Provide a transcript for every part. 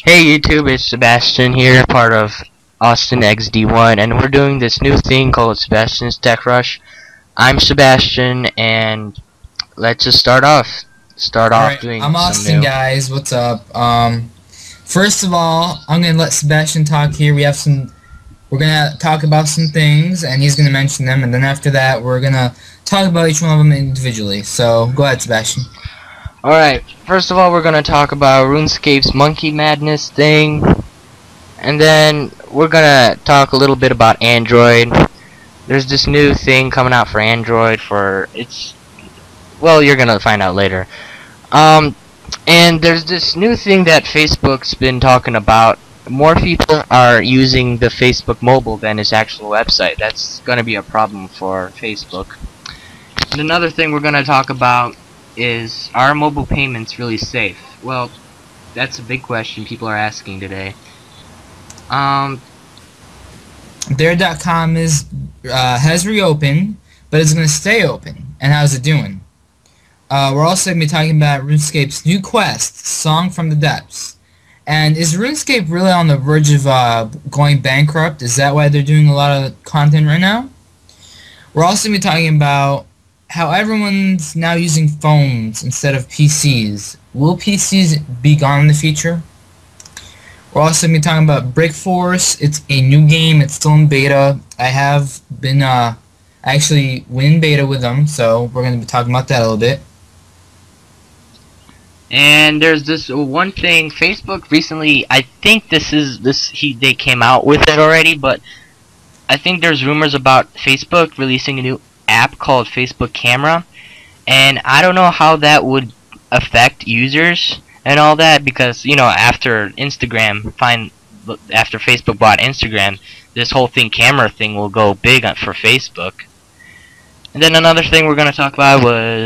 Hey YouTube, it's Sebastian here, part of Austin XD1, and we're doing this new thing called Sebastian's Tech Rush. I'm Sebastian, and let's just start off. Alright, Doing I'm some Austin, new. guys. What's up? First of all, I'm gonna let Sebastian talk here. We're gonna talk about some things, and he's gonna mention them, and then after that, we're gonna talk about each one of them individually. So, go ahead, Sebastian. Alright, first of all, we're gonna talk about RuneScape's Monkey Madness thing, and then we're gonna talk a little bit about Android. There's this new thing coming out for Android well, you're gonna find out later. And there's this new thing that Facebook's been talking about. More people are using the Facebook mobile than its actual website. That's gonna be a problem for Facebook. And another thing we're gonna talk about is, are mobile payments really safe? Well, that's a big question people are asking today. There.com has reopened, but it's gonna stay open. And how's it doing? We're also gonna be talking about RuneScape's new quest, Song from the Depths. And is RuneScape really on the verge of going bankrupt? Is that why they're doing a lot of content right now? We're also going to be talking about how everyone's now using phones instead of PCs. Will PCs be gone in the future? We're also going to be talking about Brick Force. It's a new game. It's still in beta. I have been actually in beta with them, so we're going to be talking about that a little bit. And there's this one thing, Facebook recently, I think they came out with it already, but I think there's rumors about Facebook releasing a new app called Facebook Camera, and I don't know how that would affect users and all that, because, you know, after Facebook bought Instagram, this whole camera thing will go big for Facebook. And then another thing we're going to talk about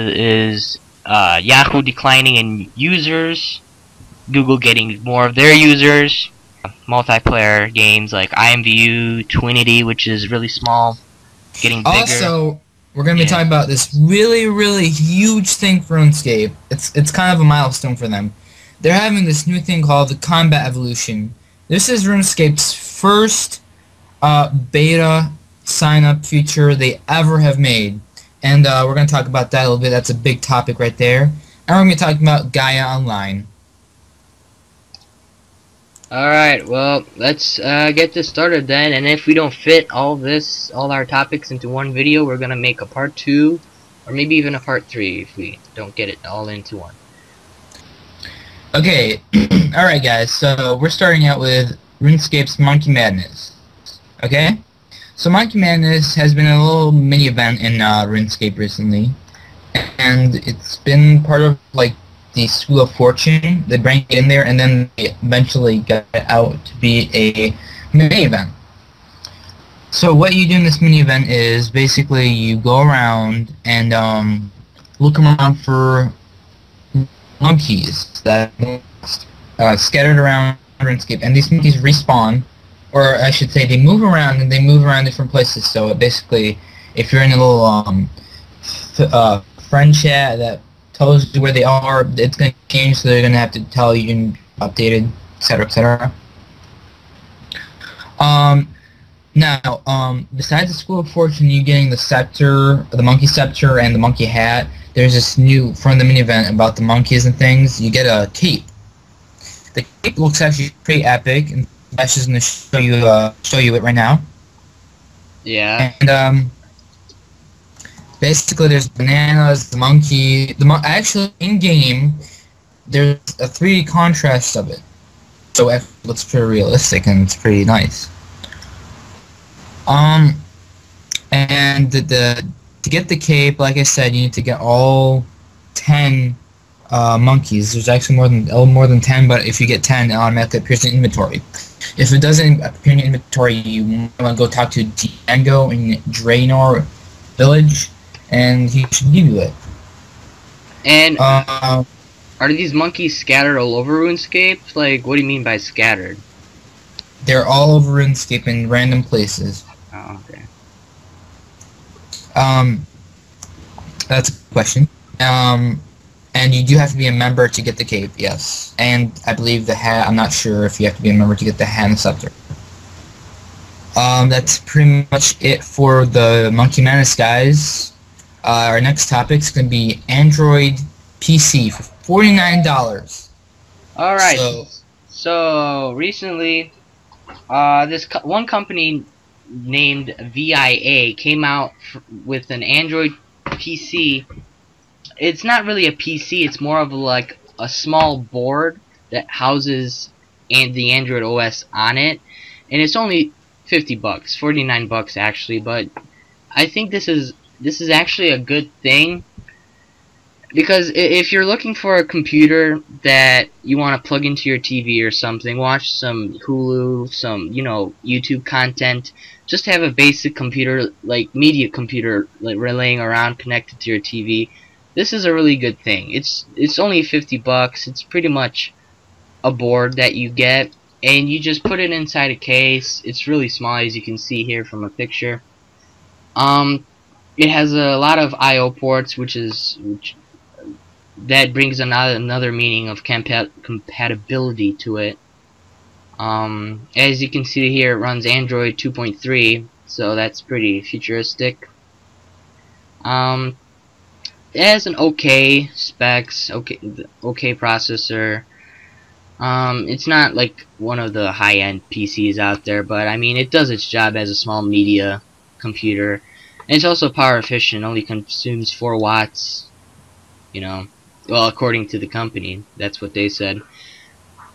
is Yahoo declining in users, Google getting more of their users, multiplayer games like IMVU, Twinity, which is really small, getting bigger. Also, we're going to be talking about this really, really huge thing for RuneScape. It's kind of a milestone for them. They're having this new thing called the Combat Evolution. This is RuneScape's first beta sign-up feature they ever have made. And we're going to talk about that a little bit. That's a big topic right there. And we're going to be talking about Gaia Online. Alright, well, let's get this started then. And if we don't fit all our topics into one video, we're going to make a part 2, or maybe even a part 3 if we don't get it all into one. Okay, alright guys, so we're starting out with RuneScape's Monkey Madness. Okay? So Monkey Madness has been a little mini event in RuneScape recently, and it's been part of like the School of Fortune. They bring it in there, and then they eventually got it out to be a mini event. So what you do in this mini event is basically you go around and look around for monkeys that are scattered around RuneScape, and these monkeys respawn. Or I should say, they move around, and they move around different places. So basically, if you're in a little friend chat that tells you where they are, it's going to change. So they're going to have to tell you and updated, etc., etc. Now, besides the School of Fortune, you getting the scepter, the monkey scepter, and the monkey hat. There's this new from the mini event about the monkeys and things. You get a cape. The cape looks actually pretty epic, and Ash is going to show you it right now. Yeah. And basically, there's bananas, the monkey. Actually, in game, there's a 3D contrast of it, so it looks pretty realistic and it's pretty nice. And to get the cape, like I said, you need to get all 10 monkeys. There's actually more than 10, but if you get 10, it automatically appears in inventory. If it doesn't appear in inventory, you want to go talk to Diego in Draenor Village, and he should give you it. And are these monkeys scattered all over RuneScape? Like, what do you mean by scattered? They're all over RuneScape in random places. Oh, okay. That's a question. And you do have to be a member to get the cape, yes. And I believe the hat, I'm not sure if you have to be a member to get the hat and the scepter. That's pretty much it for the Monkey Madness, guys. Our next topic is going to be Android PC for $49. Alright, so recently, one company named VIA came out with an Android PC. It's not really a PC, it's more of like a small board that houses the Android OS on it, and it's only $50, $49 actually, but I think this is actually a good thing, because if you're looking for a computer that you want to plug into your TV or something, watch some Hulu, some YouTube content, just have a basic computer, like media computer, like laying around connected to your TV, this is a really good thing. It's only $50. It's pretty much a board that you get, and you just put it inside a case. It's really small, as you can see here from a picture. It has a lot of I/O ports, which that brings another meaning of compatibility to it. As you can see here, it runs Android 2.3, so that's pretty futuristic. It has an okay specs, okay processor. It's not like one of the high-end PCs out there, but I mean, it does its job as a small media computer. And it's also power efficient, only consumes 4 watts, well, according to the company, that's what they said.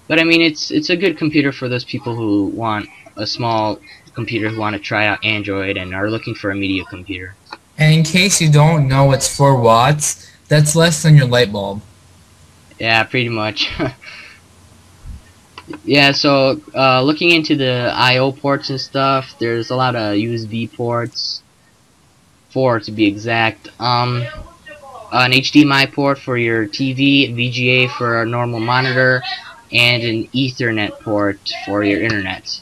But I mean, it's a good computer for those people who want a small computer, who want to try out Android and are looking for a media computer. And in case you don't know what's 4 watts, that's less than your light bulb. Yeah, pretty much. Yeah, so looking into the I/O ports and stuff, there's a lot of USB ports, 4 to be exact. An HDMI port for your TV, VGA for a normal monitor, and an Ethernet port for your internet.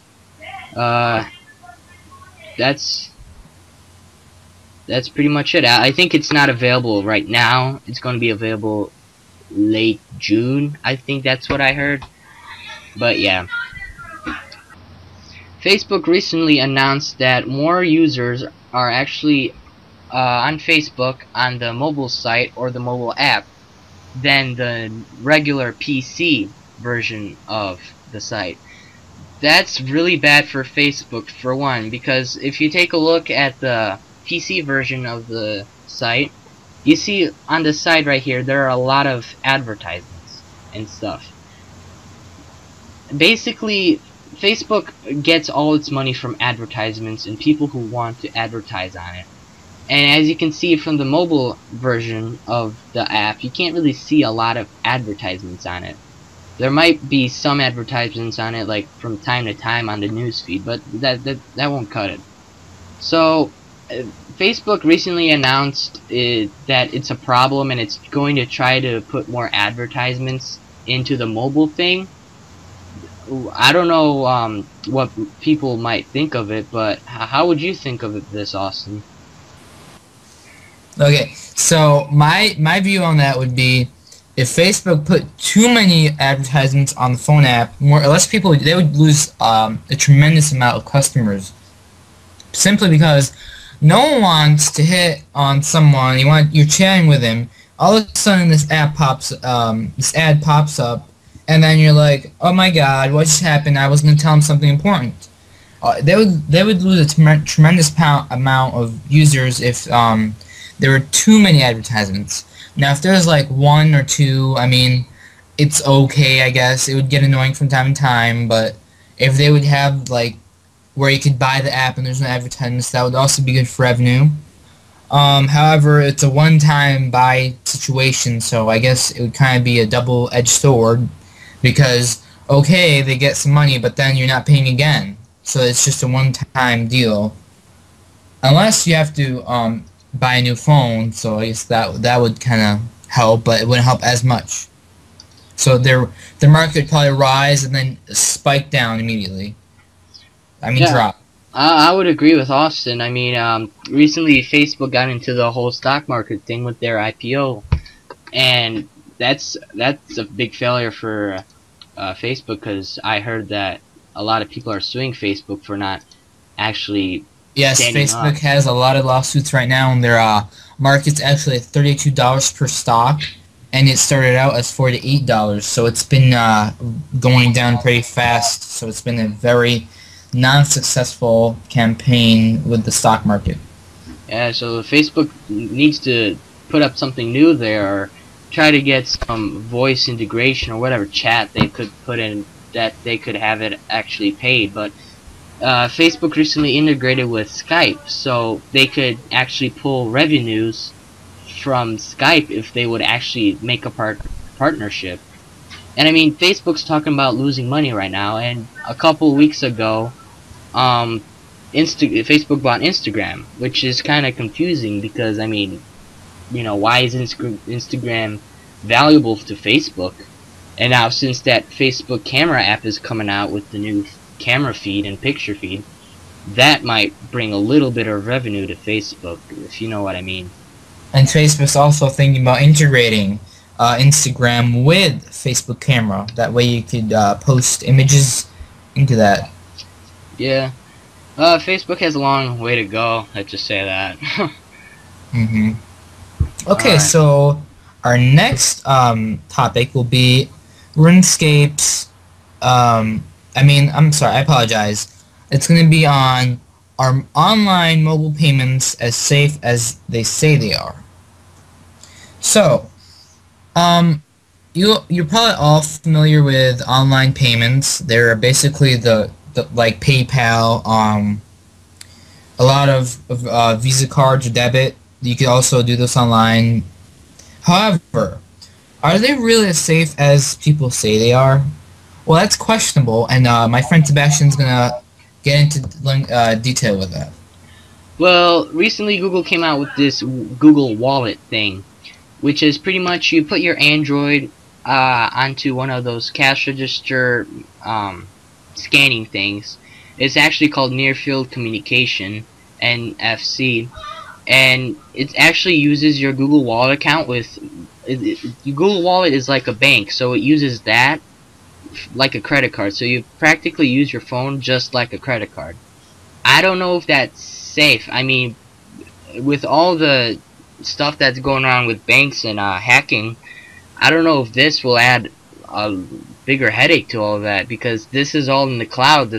That's pretty much it. I think it's not available right now. It's going to be available late June. I think that's what I heard. But yeah. Facebook recently announced that more users are actually on Facebook on the mobile site or the mobile app than the regular PC version of the site. That's really bad for Facebook, for one, because if you take a look at the PC version of the site, you see on the side right here there are a lot of advertisements and stuff. Basically, Facebook gets all its money from advertisements and people who want to advertise on it. And as you can see from the mobile version of the app, you can't really see a lot of advertisements on it. There might be some advertisements on it, like from time to time on the newsfeed, but that won't cut it. So Facebook recently announced that it's a problem, and it's going to try to put more advertisements into the mobile thing. I don't know what people might think of it, but how would you think of this, Austin? Okay, so my view on that would be, if Facebook put too many advertisements on the phone app, more or less people, they would lose a tremendous amount of customers. Simply because no one wants to hit on someone, you're chatting with him, all of a sudden this ad pops up, and then you're like, oh my god, what just happened? I was going to tell him something important. They would lose a tremendous amount of users if there were too many advertisements. Now, if there's like 1 or 2, I mean, it's okay, I guess. It would get annoying from time to time, but if they would have like where you could buy the app and there's no advertisements, that would also be good for revenue. However, it's a one-time buy situation, so I guess it would kind of be a double-edged sword, because okay, they get some money, but then you're not paying again, so it's just a one-time deal. Unless you have to buy a new phone, so I guess that would kind of help, but it wouldn't help as much. So their market would probably rise and then spike down immediately. I mean, yeah. Drop. I would agree with Austin. I mean, recently Facebook got into the whole stock market thing with their IPO, and that's a big failure for Facebook, because I heard that a lot of people are suing Facebook for not actually Yes, standing up. Facebook has a lot of lawsuits right now, and their market's actually at $32 per stock, and it started out as $48, so it's been going down pretty fast. So it's been a very non-successful campaign with the stock market. Yeah, so Facebook needs to put up something new there, or try to get some voice integration or whatever chat they could put in that they could have it actually paid. But Facebook recently integrated with Skype, so they could actually pull revenues from Skype if they would actually make a partnership. And I mean, Facebook's talking about losing money right now, and a couple weeks ago, um, Facebook bought Instagram, which is kind of confusing because, I mean, why is Instagram valuable to Facebook? And now, since that Facebook camera app is coming out with the new camera feed and picture feed, that might bring a little bit of revenue to Facebook, if you know what I mean. And Facebook's also thinking about integrating Instagram with Facebook camera. That way you could post images into that. Yeah. Facebook has a long way to go, let's just say that. Mm-hmm. Okay, Alright. so our next topic will be RuneScape's. I'm sorry, I apologize. It's going to be on, are online mobile payments as safe as they say they are? So, you're probably all familiar with online payments. They're basically the like PayPal, a lot of Visa cards or debit. You can also do this online. However, are they really as safe as people say they are? Well, that's questionable, and my friend Sebastian's gonna get into detail with that. Well, recently Google came out with this Google Wallet thing, which is pretty much you put your Android onto one of those cash register scanning things. It's actually called Near Field Communication, NFC, and it actually uses your Google Wallet account with. Your Google Wallet is like a bank, so it uses that like a credit card. So you practically use your phone just like a credit card. I don't know if that's safe. I mean, with all the stuff that's going on with banks and hacking, I don't know if this will add a bigger headache to all of that, because this is all in the cloud.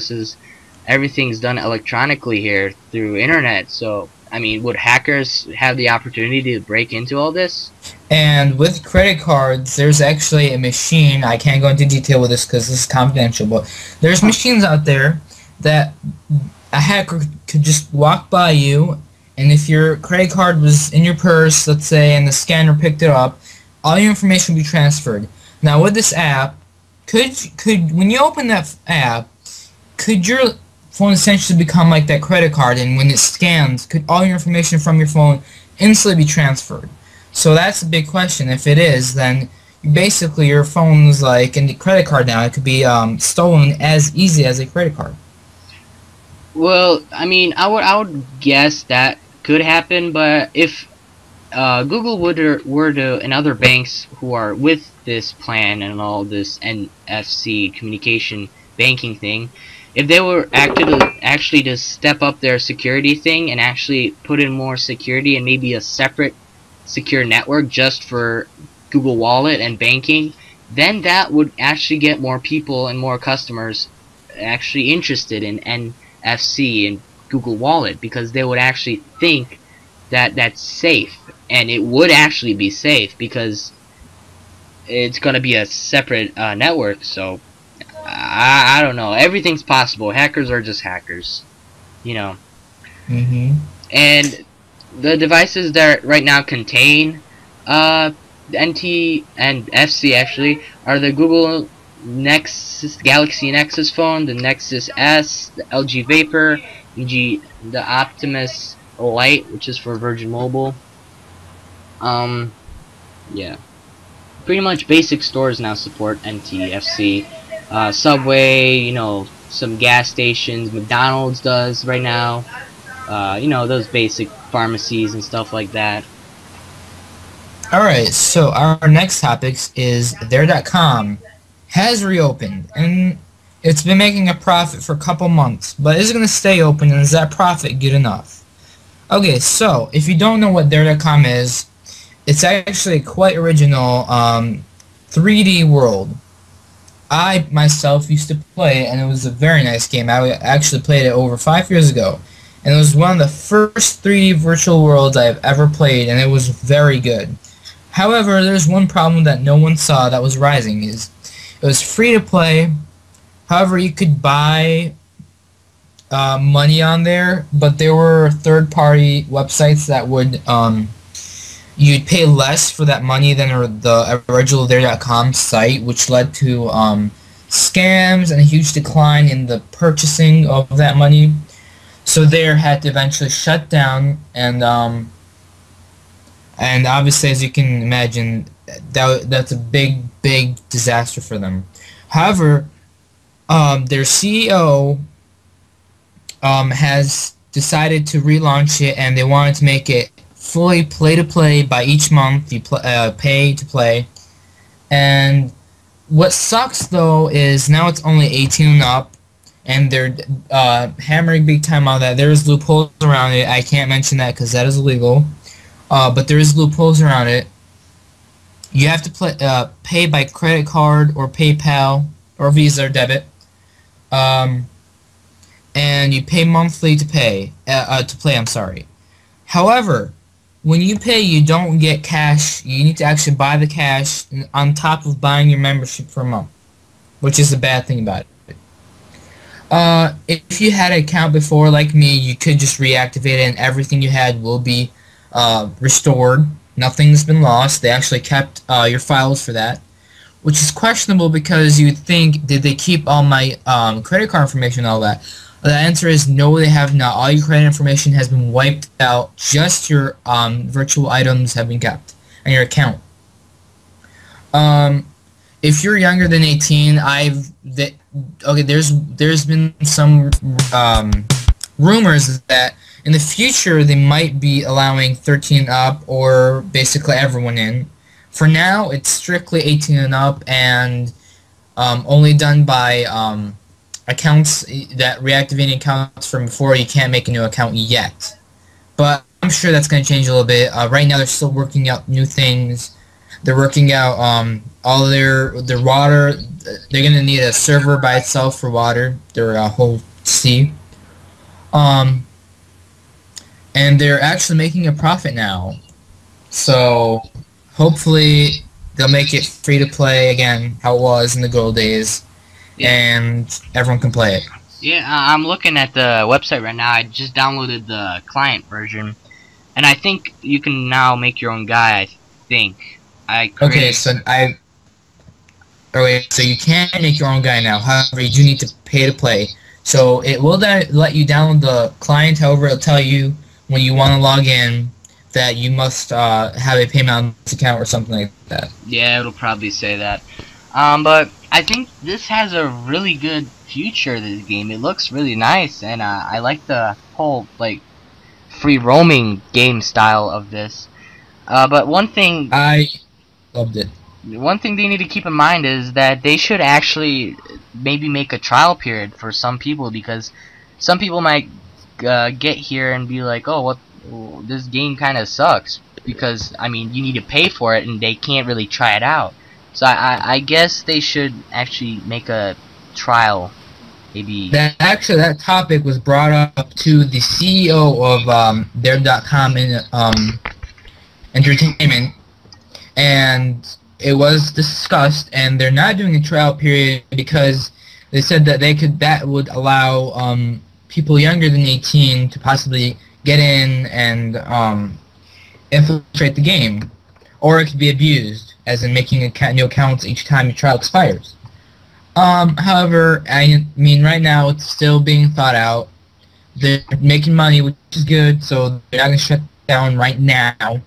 Everything's done electronically here through internet. So I mean, would hackers have the opportunity to break into all this? And with credit cards, there's actually a machine. I can't go into detail with this because this is confidential, but there's machines out there that a hacker could just walk by you, and if your credit card was in your purse, let's say, and the scanner picked it up, all your information will be transferred. Now, with this app, could when you open that app, could your phone essentially become like that credit card, and when it scans, could all your information from your phone instantly be transferred? So that's a big question. If it is, then basically your phone's like a credit card now. It could be stolen as easy as a credit card. Well, I mean, I would guess that could happen, but if Google were to, and other banks who are with this plan and all this NFC communication banking thing, if they were actually to step up their security thing and actually put in more security and maybe a separate secure network just for Google Wallet and banking, then that would actually get more people and more customers actually interested in NFC and Google Wallet, because they would actually think that that's safe, and it would actually be safe because it's going to be a separate network. So I don't know. Everything's possible. Hackers are just hackers, you know. And the devices that right now contain NT and FC actually are the Google Nexus, Galaxy Nexus phone, the Nexus S, the LG Vapor, the Optimus Lite, which is for Virgin Mobile. Yeah. Pretty much basic stores now support NTFC. Subway, you know, some gas stations, McDonald's does right now. You know, those basic pharmacies and stuff like that. Alright, so our next topic is there.com has reopened, and it's been making a profit for a couple months, but is it going to stay open, and is that profit good enough? Okay, so if you don't know what there.com is, it's actually a quite original 3D world. I myself used to play it, and it was a very nice game. I actually played it over 5 years ago, and it was one of the first 3D virtual worlds I've ever played, and it was very good. However, there's one problem that no one saw that was rising. Is it was free to play. However, you could buy money on there, but there were third-party websites that would you'd pay less for that money than the original there.com site, which led to scams and a huge decline in the purchasing of that money. So there had to eventually shut down, and obviously, as you can imagine, that's a big disaster for them. However, their CEO has decided to relaunch it, and they wanted to make it fully play-to-play. By each month you pay to play. And what sucks though is now it's only 18 and up, and they're hammering big time on that. There's loopholes around it. I can't mention that because that is illegal, but there is loopholes around it. You have to pay by credit card or PayPal or Visa or debit, and you pay monthly to play. I'm sorry. However, when you pay, you don't get cash. You need to actually buy the cash on top of buying your membership for a month, which is the bad thing about it. If you had an account before, like me, you could just reactivate it, and everything you had will be restored. Nothing's been lost. They actually kept your files for that, which is questionable because you'd think, did they keep all my credit card information and all that? The answer is no, they have not. All your credit information has been wiped out. Just your virtual items have been kept and your account. If you're younger than 18, there's been some rumors that in the future they might be allowing 13 up or basically everyone in. For now, it's strictly 18 and up, and only done by accounts that reactivating accounts from before. You can't make a new account yet, but I'm sure that's going to change a little bit. Right now they're still working out new things. They're working out all their water. They're going to need a server by itself for water, their whole C. And they're actually making a profit now, so hopefully they'll make it free to play again, how it was in the good old days. Yeah. And everyone can play it. Yeah, I'm looking at the website right now. I just downloaded the client version, and I think you can now make your own guy. I think. Okay, so so you can make your own guy now. However, you do need to pay to play. So it will let you download the client. However, it'll tell you when you want to log in that you must have a payment on this account or something like that. Yeah, it'll probably say that. But I think this has a really good future, this game. It looks really nice, and I like the whole, like, free roaming game style of this. But one thing... I loved it. One thing they need to keep in mind is that they should actually maybe make a trial period for some people, because some people might get here and be like, oh, this game kind of sucks, because, I mean, you need to pay for it, and they can't really try it out. So I guess they should actually make a trial, maybe. Actually, that topic was brought up to the CEO of there.com in Entertainment, and it was discussed, and they're not doing a trial period because they said that that would allow people younger than 18 to possibly get in and infiltrate the game, or it could be abused, as in making new accounts each time your trial expires. However, I mean, right now it's still being thought out. They're making money, which is good, so they're not going to shut down right now.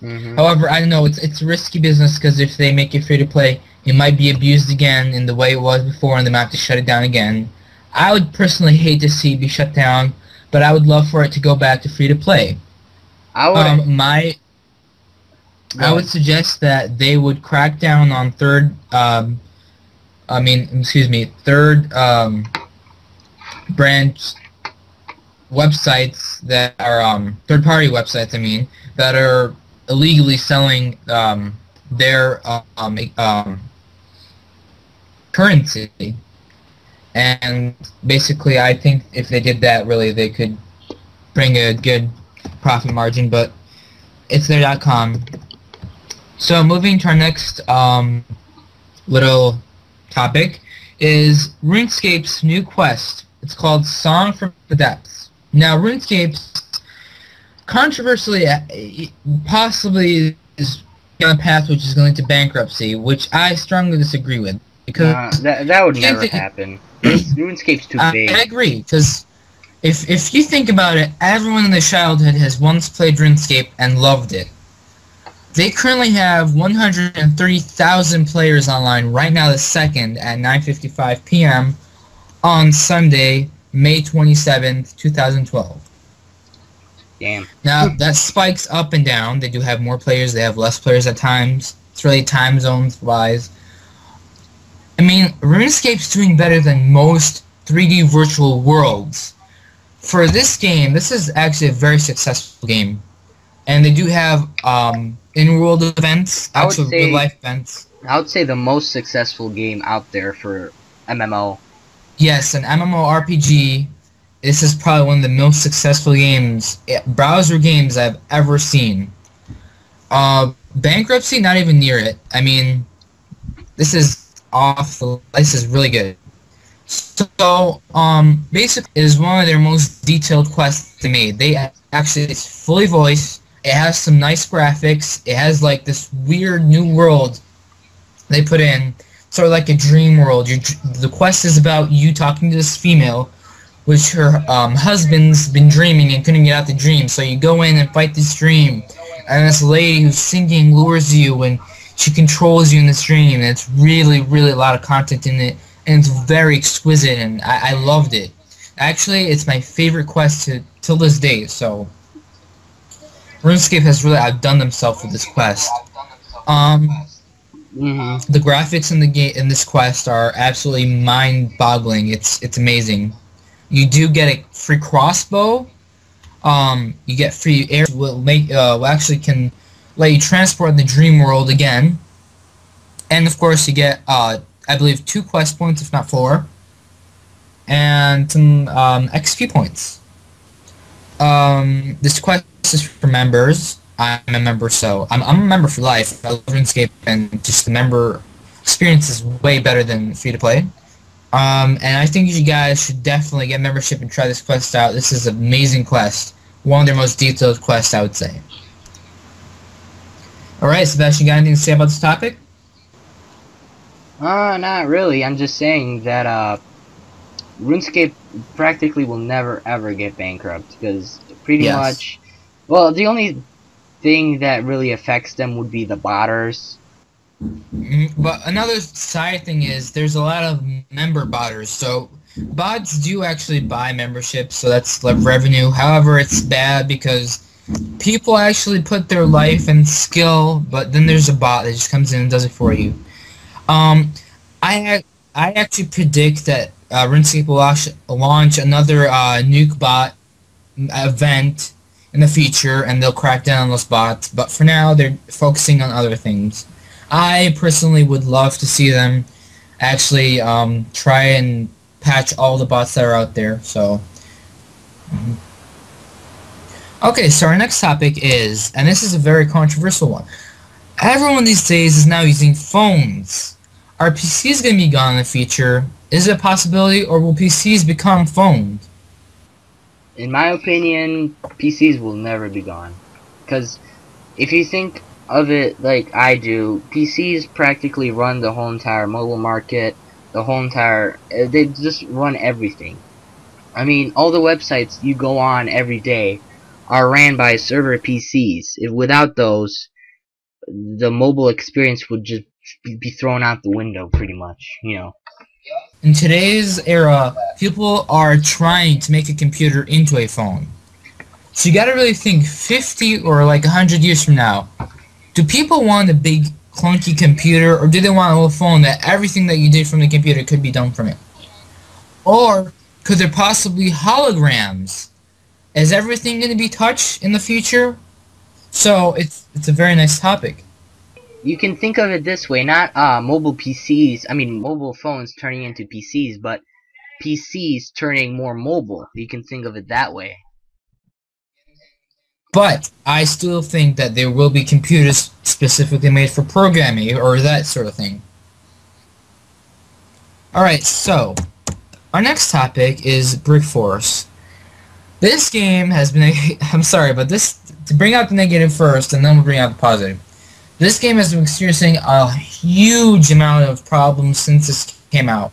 However, I don't know, it's risky business, because if they make it free to play, it might be abused again in the way it was before, and they might have to shut it down again. I would personally hate to see it be shut down, but I would love for it to go back to free to play. I would suggest that they would crack down on third branch websites that are third-party websites. I mean, that are illegally selling their currency. And basically, I think if they did that, really, they could bring a good profit margin. But it's their.com. So moving to our next little topic is RuneScape's new quest. It's called Song from the Depths. Now, RuneScape's controversially, possibly is on a path which is going to bankruptcy, which I strongly disagree with. Because that would never happen. RuneScape's too big. I agree, because if you think about it, everyone in their childhood has once played RuneScape and loved it. They currently have 130,000 players online right now, the second at 9:55 p.m. on Sunday, May 27th, 2012. Damn. Now, that spikes up and down. They do have more players. They have less players at times. It's really time zones-wise. I mean, RuneScape's doing better than most 3D virtual worlds. For this game, this is actually a very successful game. And they do have in-world events, actual real-life events. I would say the most successful game out there for MMO. Yes, an MMORPG. This is probably one of the most successful games, browser games I've ever seen. Bankruptcy, not even near it. I mean, this is this is really good. So, basically, it is one of their most detailed quests they made. It's fully voiced. It has some nice graphics. It has like this weird new world they put in, sort of like a dream world. The quest is about you talking to this female, which her husband's been dreaming and couldn't get out the dream. So you go in and fight this dream, and this lady who's singing lures you, and she controls you in this dream. And it's really, really a lot of content in it, and it's very exquisite, and I loved it. Actually, it's my favorite quest till this day. So RuneScape has really outdone themselves with this quest. The graphics in the game in this quest are absolutely mind-boggling. It's amazing. You do get a free crossbow. You get free air. Will actually can let you transport in the dream world again. And of course, you get I believe 2 quest points, if not 4, and some XP points. This quest is for members. I'm a member, so I'm a member for life. I love RuneScape, and just the member experience is way better than free to play. And I think you guys should definitely get membership and try this quest out. This is an amazing quest. One of their most detailed quests, I would say. Alright, Sebastian, you got anything to say about this topic? Not really. I'm just saying that, RuneScape practically will never ever get bankrupt, because pretty much, well, the only thing that really affects them would be the botters. But another side thing is there's a lot of member botters, so bots do actually buy memberships, so that's revenue. However, it's bad because people actually put their life and skill, but then there's a bot that just comes in and does it for you. I actually predict that RuneScape will launch another nuke bot event in the future, and they'll crack down on those bots. But for now, they're focusing on other things. I personally would love to see them actually try and patch all the bots that are out there. So, okay, so our next topic is, and this is a very controversial one. Everyone these days is now using phones. Are PCs going to be gone in the future? Is it a possibility, or will PCs become phones? In my opinion, PCs will never be gone. Because if you think of it like I do, PCs practically run the whole entire mobile market, the whole entire, they just run everything. I mean, all the websites you go on every day are ran by server PCs. Without those, the mobile experience would just be thrown out the window, pretty much, you know. In today's era, people are trying to make a computer into a phone. So you gotta really think 50 or like 100 years from now, Do people want a big clunky computer, or do they want a little phone that everything that you did from the computer could be done from it? Or could there possibly holograms? Is everything going to be touch in the future? So it's a very nice topic. You can think of it this way, not mobile PCs, I mean mobile phones turning into PCs, but PCs turning more mobile. You can think of it that way. But I still think that there will be computers specifically made for programming or that sort of thing. Alright, so our next topic is Brick Force. This game has been I'm sorry, but to bring out the negative first and then we'll bring out the positive. This game has been experiencing a huge amount of problems since this came out.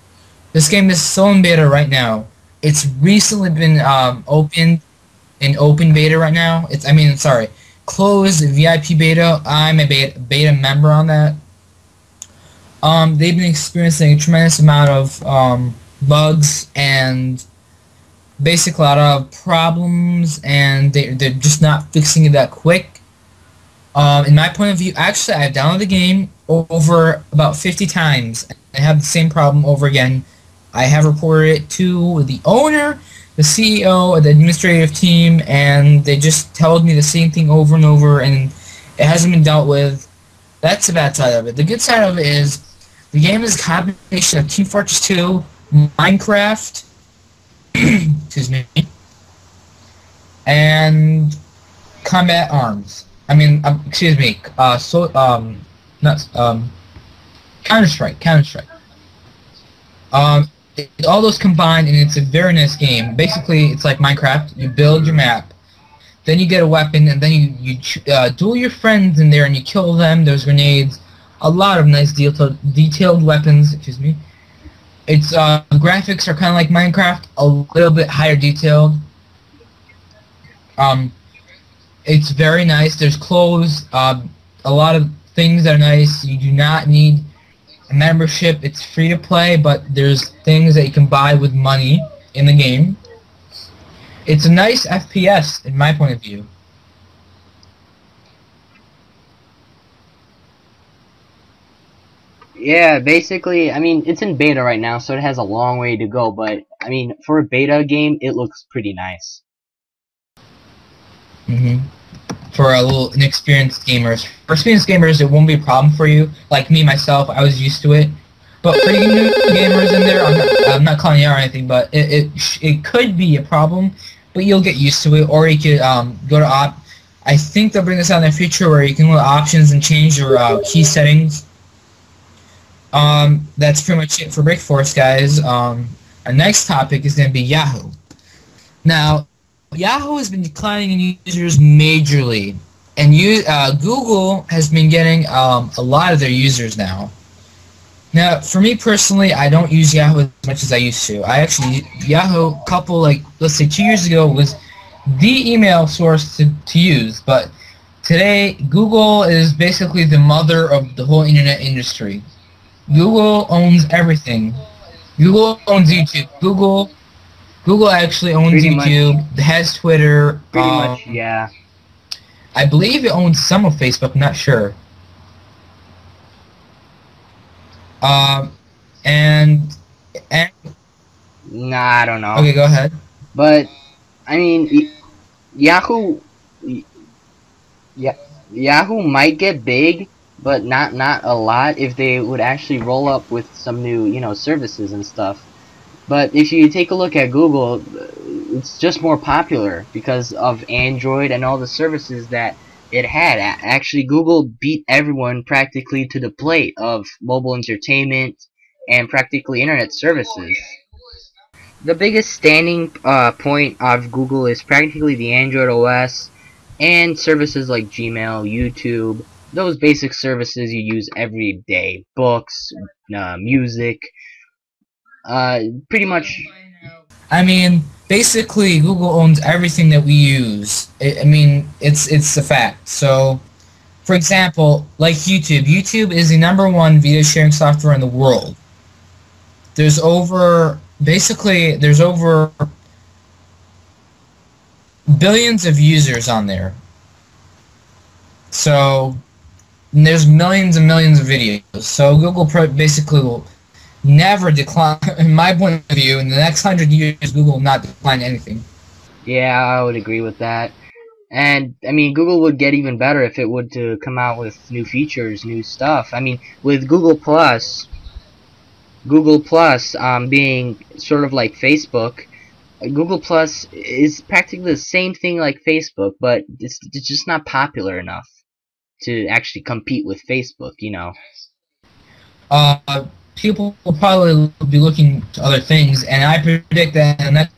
This game is still in beta right now. It's recently been opened in open beta right now. Closed VIP beta. I'm a beta member on that. They've been experiencing a tremendous amount of bugs and basically a lot of problems, and they're just not fixing it that quick. In my point of view, actually, I've downloaded the game over about 50 times. I have the same problem over again. I have reported it to the owner, the CEO, the administrative team, and they just told me the same thing over and over, and it hasn't been dealt with. That's the bad side of it. The good side of it is the game is a combination of Team Fortress 2, Minecraft, excuse me, and Combat Arms. Counter-Strike. All those combined, and it's a very nice game. Basically, it's like Minecraft. You build your map, then you get a weapon, and then you duel your friends in there, and you kill them. There's grenades, a lot of nice detailed weapons. Excuse me. Its graphics are kind of like Minecraft, a little bit higher detailed. It's very nice. There's clothes, a lot of things that are nice. You do not need a membership. It's free to play, but there's things that you can buy with money in the game. It's a nice FPS in my point of view. Yeah, basically, I mean, it's in beta right now, so it has a long way to go, but, I mean, for a beta game, it looks pretty nice. For a little inexperienced gamers. For experienced gamers, it won't be a problem for you. Like me, myself, I was used to it. But for you new gamers in there, I'm not calling you out or anything, but it could be a problem, but you'll get used to it, or you could go to I think they'll bring this out in the future where you can go to options and change your key settings. That's pretty much it for Brick Force, guys. Our next topic is going to be Yahoo. Now, Yahoo has been declining in users majorly, and Google has been getting a lot of their users now. Now, for me personally, I don't use Yahoo as much as I used to. Yahoo, let's say 2 years ago, was the email source to use, but today, Google is basically the mother of the whole internet industry. Google owns everything. Google owns YouTube. Google actually owns Pretty YouTube. It has Twitter. Pretty much, yeah. I believe it owns some of Facebook. I'm not sure. And Nah, I don't know. okay, go ahead. But, I mean, Yahoo might get big, but not a lot if they would actually roll up with some new, services and stuff. But if you take a look at Google, it's just more popular because of Android and all the services that it had. Actually, Google beat everyone practically to the plate of mobile entertainment and practically internet services. The biggest standing point of Google is practically the Android OS and services like Gmail, YouTube, those basic services you use every day, books, music, pretty much. I mean, basically, Google owns everything that we use. It's a fact. So, for example, like YouTube. YouTube is the #1 video sharing software in the world. There's over billions of users on there. So, And there's millions and millions of videos. So Google basically will never decline, in my point of view, in the next 100 years, Google will not decline anything. Yeah, I would agree with that. And I mean, Google would get even better if it would to come out with new features, new stuff. I mean, with Google Plus being sort of like Facebook, Google Plus is practically the same thing like Facebook, but it's just not popular enough to actually compete with Facebook, you know. People will probably be looking to other things, and I predict that in the next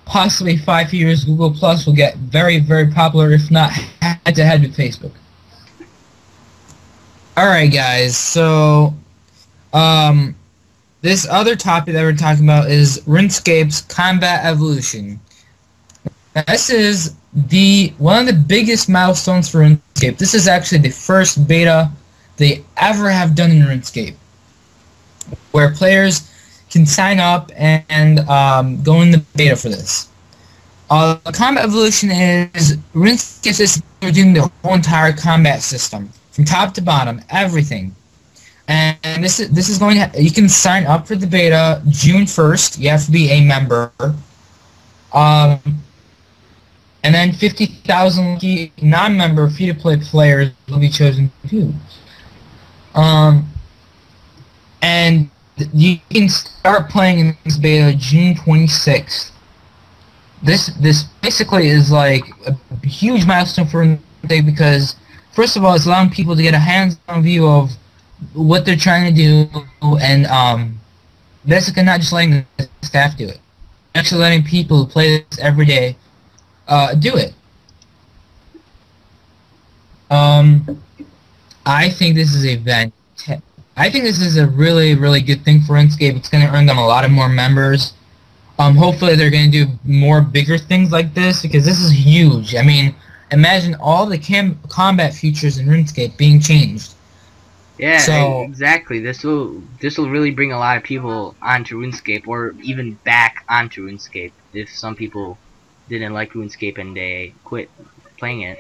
possibly 5 years, Google Plus will get very, very popular, if not head-to-head with Facebook. Alright guys, so this other topic that we're talking about is RuneScape's Combat Evolution. Now, this is one of the biggest milestones for RuneScape. This is actually the first beta they ever have done in RuneScape, where players can sign up and go in the beta for this. Combat Evolution is RuneScape is doing the whole entire combat system from top to bottom, everything. And this is going to, you can sign up for the beta June 1st. You have to be a member. And then 50,000 non-member free-to-play players will be chosen too. And you can start playing in this beta June 26th. This basically is like a huge milestone for RuneScape because, first of all, it's allowing people to get a hands-on view of what they're trying to do, and basically not just letting the staff do it, actually letting people who play this every day do it. I think this is I think this is a really, really good thing for RuneScape. It's going to earn them a lot of more members. Hopefully they're going to do more bigger things like this, because this is huge. I mean, imagine all the combat features in RuneScape being changed. Yeah, so, exactly. This will really bring a lot of people onto RuneScape, or even back onto RuneScape if some people didn't like RuneScape and they quit playing it.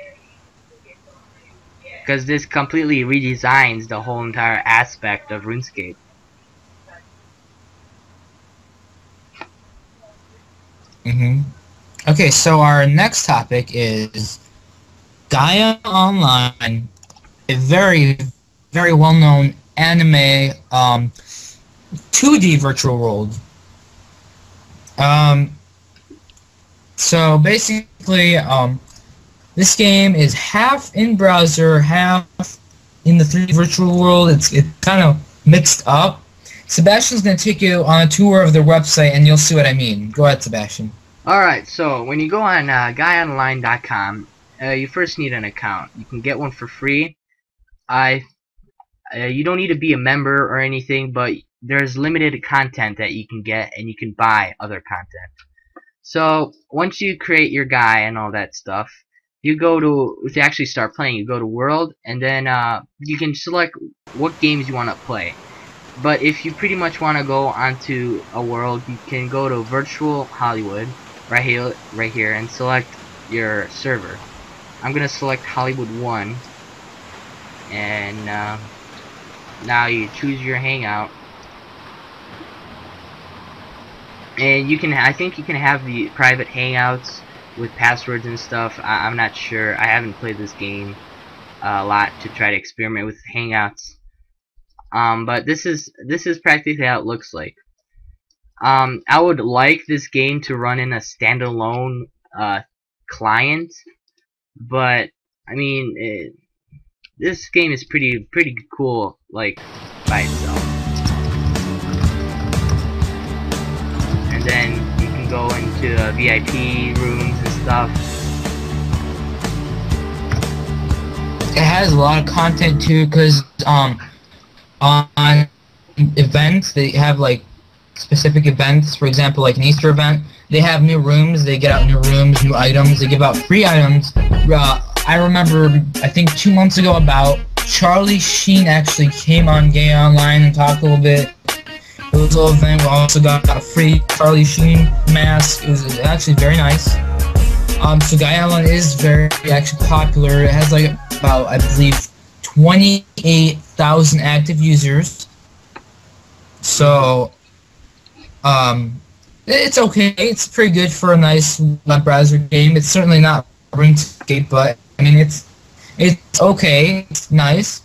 Because this completely redesigns the whole entire aspect of RuneScape. Okay, so our next topic is Gaia Online, a very, very well-known anime 2D virtual world. So basically, this game is half in browser, half in the 3D virtual world. It's kind of mixed up. Sebastian's going to take you on a tour of their website, and you'll see what I mean. Go ahead, Sebastian. Alright, so when you go on GaiaOnline.com, you first need an account. You can get one for free. You don't need to be a member or anything, but there's limited content that you can get, and you can buy other content. So once you create your guy and all that stuff, you go to actually start playing. You go to World, and then you can select what games you want to play. But if you pretty much want to go onto a world, you can go to Virtual Hollywood right here, and select your server. I'm gonna select Hollywood 1, and now you choose your hangout, and you can. I think you can have the private hangouts with passwords and stuff. I'm not sure. I haven't played this game a lot to try to experiment with hangouts. But this is practically how it looks like. I would like this game to run in a standalone client, but I mean, this game is pretty cool, like by itself. And then you can go into VIP rooms and stuff. It has a lot of content too, because on events they have like specific events. For example, like an Easter event, they have new rooms. They get out new rooms, new items. They give out free items. I remember, I think 2 months ago, about Charlie Sheen actually came on Gaia Online and talked a little bit. It was a little event. We also got a free Charlie Sheen mask. It was actually very nice. So Gaia Online is very actually popular. It has like about, I believe, 28,000 active users. So, it's okay. It's pretty good for a nice web browser game. It's certainly not RuneScape, but I mean it's okay. It's nice.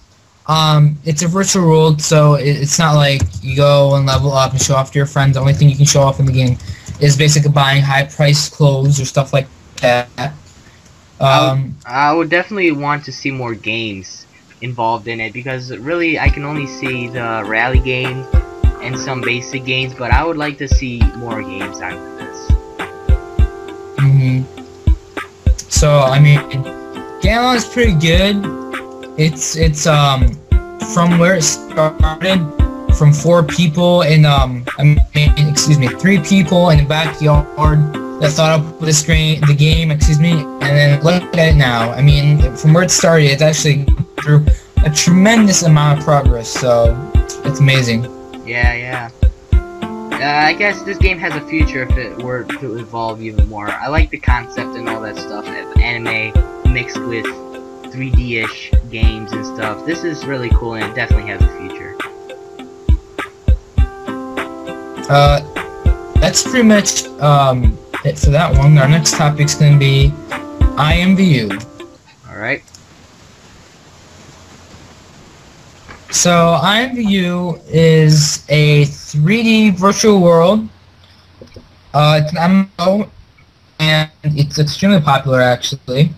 It's a virtual world, so it's not like you go and level up and show off to your friends. The only thing you can show off in the game is basically buying high-priced clothes or stuff like that. I would definitely want to see more games involved in it, because really I can only see the rally game and some basic games, but I would like to see more games out of this. So I mean, Gamelon is pretty good. It's from where it started, from 4 people in 3 people in the backyard that thought up the game, and then look at it now. I mean, from where it started, it's actually through a tremendous amount of progress. So it's amazing. Yeah. I guess this game has a future if it were to evolve even more. I like the concept and all that stuff of anime mixed with 3D-ish games and stuff. This is really cool, and it definitely has a future. That's pretty much it for that one. Our next topic's gonna be IMVU. Alright. So IMVU is a 3D virtual world. It's an MMO, and it's extremely popular actually.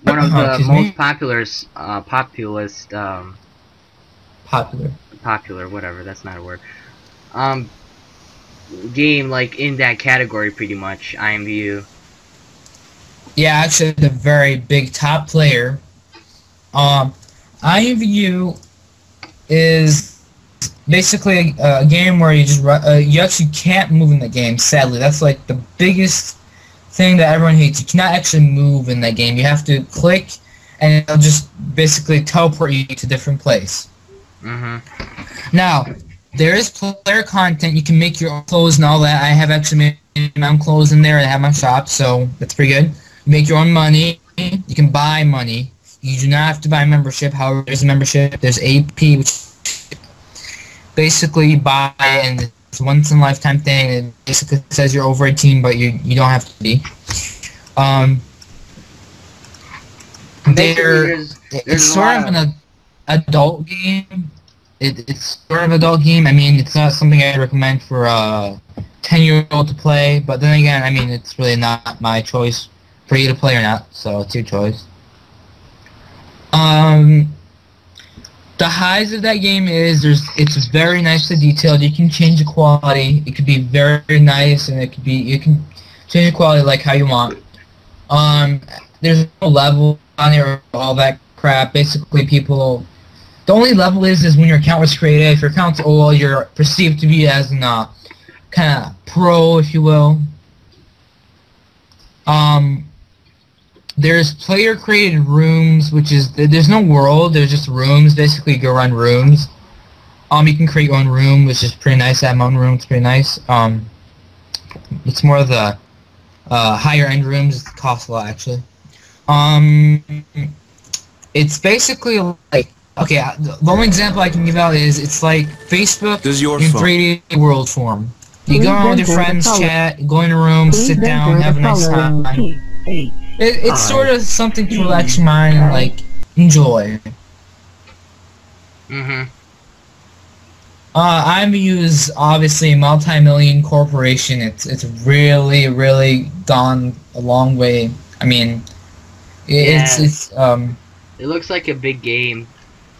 One of the most popular, whatever, that's not a word. Game like in that category pretty much, IMVU. Yeah, actually the very big top player. IMVU is basically a game where you just you actually can't move in the game. Sadly, that's like the biggest thing that everyone hates. You cannot actually move in that game. You have to click, and it'll just basically teleport you to a different place. Now, there is player content. You can make your own clothes and all that. I have actually made my own clothes in there, and I have my shop, so that's pretty good. You make your own money. You can buy money. You do not have to buy a membership. However, there's a membership. There's AP, which basically you buy, and it's a once in a lifetime thing. It basically says you're over 18, but you don't have to be. It's sort of an adult game. It's sort of an adult game. I mean, it's not something I'd recommend for a 10-year-old to play. But then again, I mean, it's really not my choice for you to play or not. So it's your choice. The highs of that game is it's very nicely detailed. You can change the quality. It could be very nice, and you can change the quality like how you want. There's no level on there or all that crap. Basically, the only level is when your account was created. If your account's old, you're perceived to be as an kind of pro, if you will. There's player-created rooms, which is there's no world. There's just rooms. Basically, you go run rooms. You can create your own room, which is pretty nice. I have my own room. It's pretty nice. It's more of the higher-end rooms. It costs a lot, actually. It's basically like, okay, the only example I can give out is it's like Facebook in 3D world form. You go around with your friends, chat, go in a room, sit down, have a nice time. It's sort of something to relax your mind and like enjoy. IMVU is obviously a multi-million corporation. It's really, really gone a long way. I mean, it looks like a big game.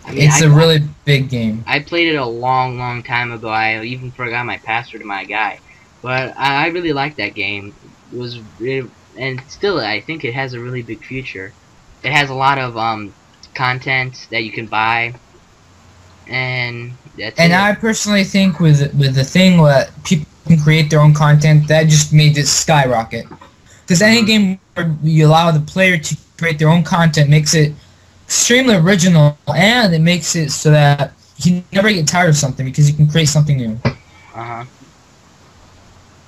I mean, it's a really big game. I played it a long time ago. I even forgot my password to my guy, but I really liked that game. It was really, and still I think it has a really big future. It has a lot of content that you can buy, and that's it. I personally think with the thing that people can create their own content, that just made it skyrocket. Because any game where you allow the player to create their own content makes it extremely original, and it makes it so that you can never get tired of something because you can create something new.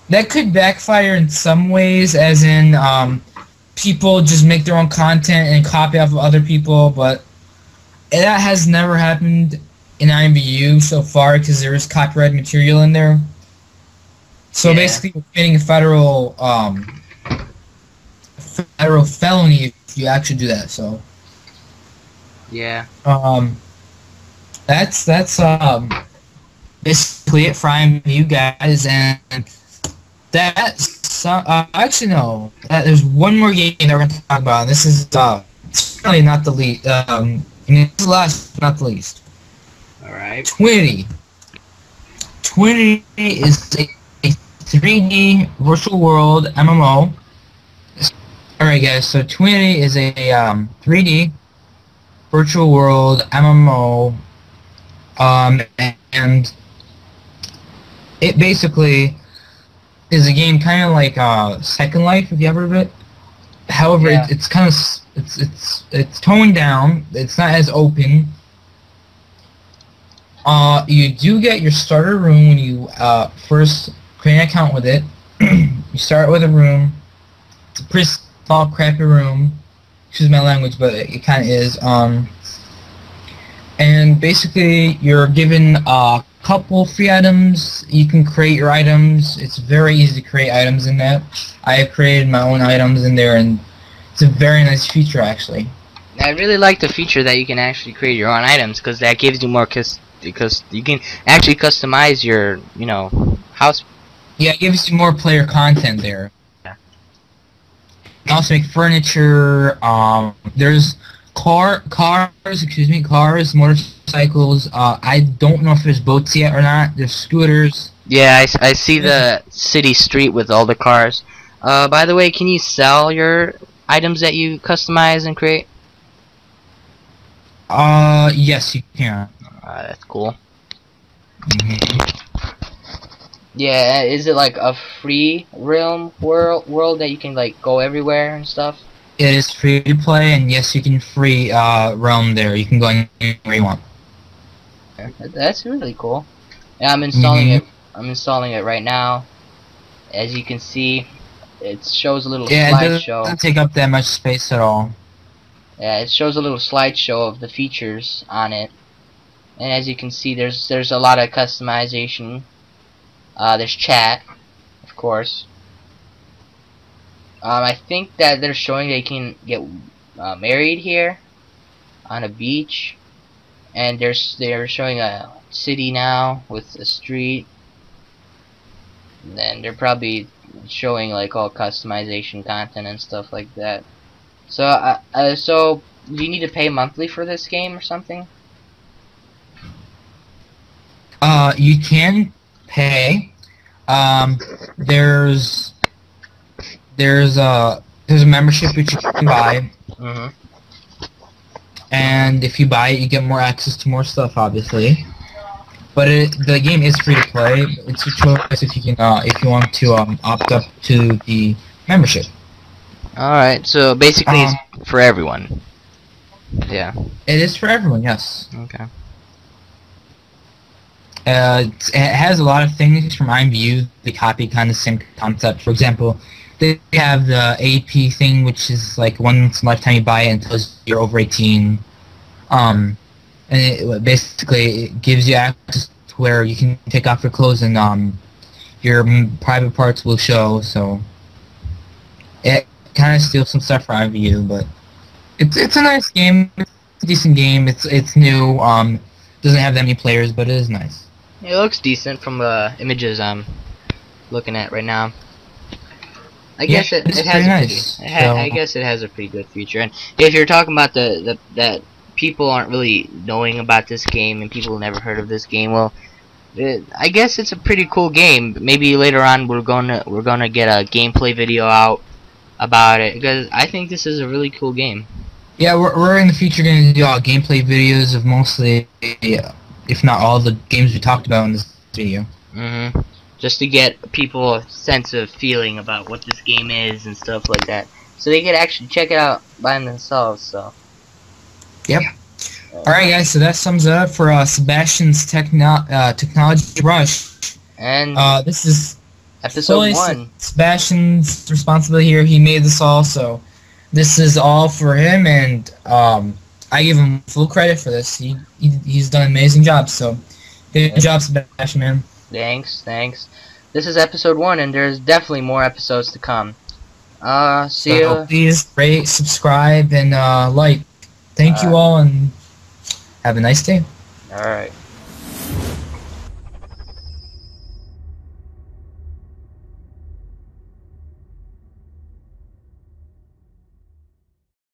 That could backfire in some ways, as in people just make their own content and copy off of other people, but that has never happened in IMVU so far because there is copyrighted material in there. So Yeah. basically, you're getting a federal felony if you actually do that. So Yeah. that's basically it for IMVU, guys, and that's actually no. There's one more game that we're gonna talk about. And this is certainly not the least. It's the last, but not the least. All right. Twinity. Twinity is a 3D virtual world MMO. Alright guys, so Twinity is a 3D virtual world MMO, and it basically is a game kind of like Second Life, if you ever heard of it. However, Yeah. it's kind of it's toned down. It's not as open. You do get your starter room when you first create an account with it. You start with a room. It's a pretty small, crappy room. Excuse my language, but it kind of is. And basically, you're given a couple free items. You can create your items. It's very easy to create items in that. I have created my own items in there, and it's a very nice feature, actually. I really like the feature that you can actually create your own items, because that gives you more because you can actually customize your, you know, house. Yeah, it gives you more player content there. Yeah. You can also make furniture. There's cars, motorcycles. I don't know if there's boats yet or not. There's scooters. Yeah, I see the city street with all the cars. By the way, can you sell your items that you customize and create? Yes, you can. That's cool. Mhm. Yeah, is it like a free world that you can like go everywhere and stuff? It is free to play, and yes, you can free realm there. You can go anywhere you want. That's really cool. Yeah, I'm installing Mhm. it. I'm installing it right now. As you can see, it shows a little Yeah, it slideshow. doesn't take up that much space at all. Yeah, it shows a little slideshow of the features on it. And as you can see, there's a lot of customization. There's chat, of course. I think that they're showing they can get married here on a beach, and they're showing a city now with a street. And then they're probably showing like all customization content and stuff like that. So, so do you need to pay monthly for this game or something? You can pay. There's a membership which you can buy, Mm-hmm. and if you buy it, you get more access to more stuff, obviously. But the game is free to play. It's your choice if you can, if you want to opt up to the membership. Alright, so basically it's for everyone. Yeah. It is for everyone, yes. Okay. It has a lot of things from IMVU. They copy kind of the same concept. For example, they have the AP thing, which is like once in a lifetime you buy it until you're over 18. And basically it gives you access to where you can take off your clothes and your private parts will show. So it kind of steals some stuff from IMVU, but it's a nice game. It's a decent game. It's new. Doesn't have that many players, but it is nice. It looks decent from the images I'm looking at right now. I guess Yeah, it it's has pretty a nice, pretty, I so- guess it has a pretty good feature. And if you're talking about that people aren't really knowing about this game and people never heard of this game, well, I guess it's a pretty cool game. Maybe later on we're gonna get a gameplay video out about it, because I think this is a really cool game. Yeah, we're in the future going to do gameplay videos of mostly, if not all, the games we talked about in this video. Mm-hmm. Just to get people a sense of feeling about what this game is and stuff like that, so they could actually check it out by themselves. So. Yep. Alright guys, so that sums it up for Sebastian's Technology Rush. And This is episode solely 1. Sebastian's responsibility here. He made this all, so This is all for him, and I give him full credit for this. He's done an amazing job. So, good job, Sebastian, man. Thanks. This is episode 1, and there's definitely more episodes to come. See So ya. please rate, subscribe, and like. Thank you all, and have a nice day. Alright.